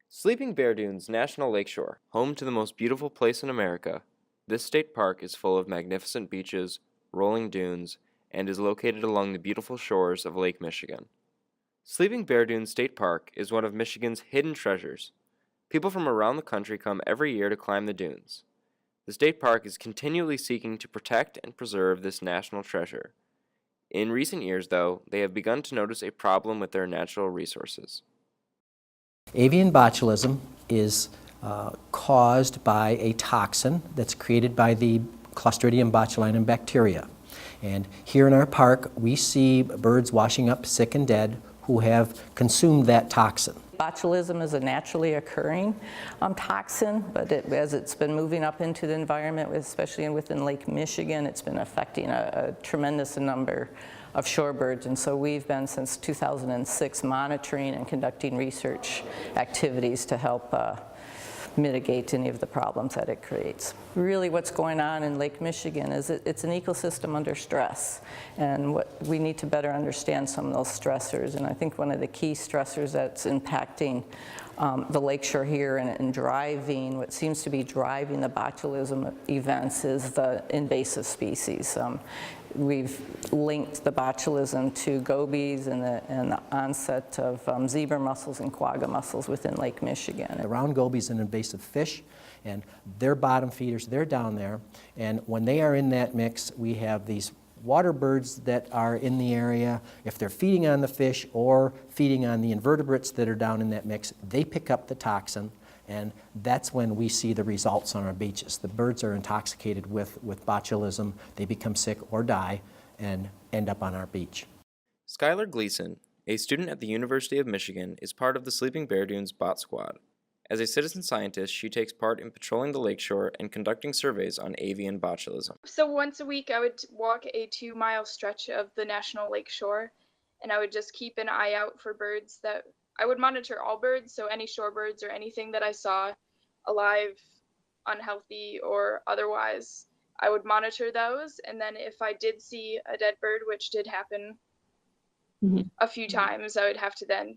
Sleeping Bear Dunes National Lakeshore, home to the most beautiful place in America, this state park is full of magnificent beaches, rolling dunes, and is located along the beautiful shores of Lake Michigan. Sleeping Bear Dunes State Park is one of Michigan's hidden treasures. People from around the country come every year to climb the dunes. The state park is continually seeking to protect and preserve this national treasure. In recent years, though, they have begun to notice a problem with their natural resources. Avian botulism is caused by a toxin that's created by the Clostridium botulinum bacteria. And here in our park, we see birds washing up sick and dead who have consumed that toxin. Botulism is a naturally occurring toxin, but as it's been moving up into the environment, especially within Lake Michigan, it's been affecting a tremendous number of shorebirds. And so we've been, since 2006, monitoring and conducting research activities to help mitigate any of the problems that it creates. Really what's going on in Lake Michigan is it's an ecosystem under stress, and we need to better understand some of those stressors. And I think one of the key stressors that's impacting the lakeshore here and driving, what seems to be driving the botulism events, is the invasive species. We've linked the botulism to gobies and the onset of zebra mussels and quagga mussels within Lake Michigan. The round goby is an invasive fish, and they're bottom feeders. They're down there, and when they are in that mix, we have these water birds that are in the area. If they're feeding on the fish or feeding on the invertebrates that are down in that mix, they pick up the toxin, and that's when we see the results on our beaches. The birds are intoxicated with botulism, they become sick or die and end up on our beach. Skylar Gleason, a student at the University of Michigan, is part of the Sleeping Bear Dunes Bot Squad. As a citizen scientist, she takes part in patrolling the lakeshore and conducting surveys on avian botulism. So once a week I would walk a 2-mile stretch of the National Lakeshore, and I would just keep an eye out for birds that I would monitor all birds, so any shorebirds or anything that I saw alive, unhealthy, or otherwise, I would monitor those. And then if I did see a dead bird, which did happen a few times, I would have to then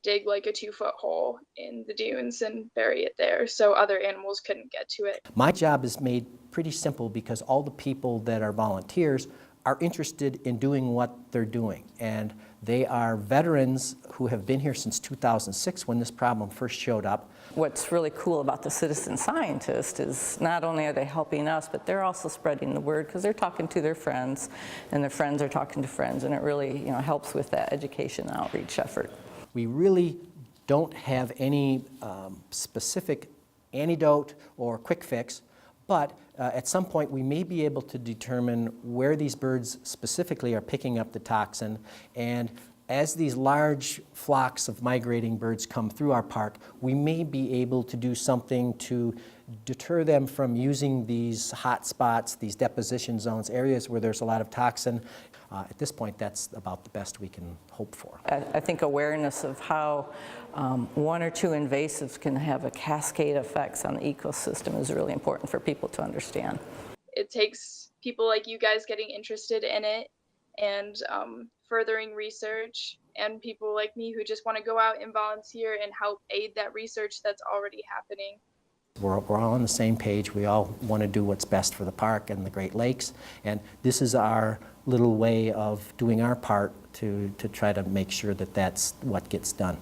dig like a 2-foot hole in the dunes and bury it there so other animals couldn't get to it. My job is made pretty simple because all the people that are volunteers are interested in doing what they're doing, and they are veterans who have been here since 2006 when this problem first showed up. What's really cool about the citizen scientist is not only are they helping us, but they're also spreading the word because they're talking to their friends, and their friends are talking to friends, and it really helps with that education and outreach effort. We really don't have any specific antidote or quick fix, but at some point we may be able to determine where these birds specifically are picking up the toxin, and as these large flocks of migrating birds come through our park, we may be able to do something to deter them from using these hot spots, these deposition zones, areas where there's a lot of toxin. At this point, that's about the best we can hope for. I think awareness of how one or two invasives can have a cascade effects on the ecosystem is really important for people to understand. It takes people like you guys getting interested in it and furthering research, and people like me who just want to go out and volunteer and help aid that research that's already happening. We're all on the same page. We all want to do what's best for the park and the Great Lakes, and this is our little way of doing our part to try to make sure that that's what gets done.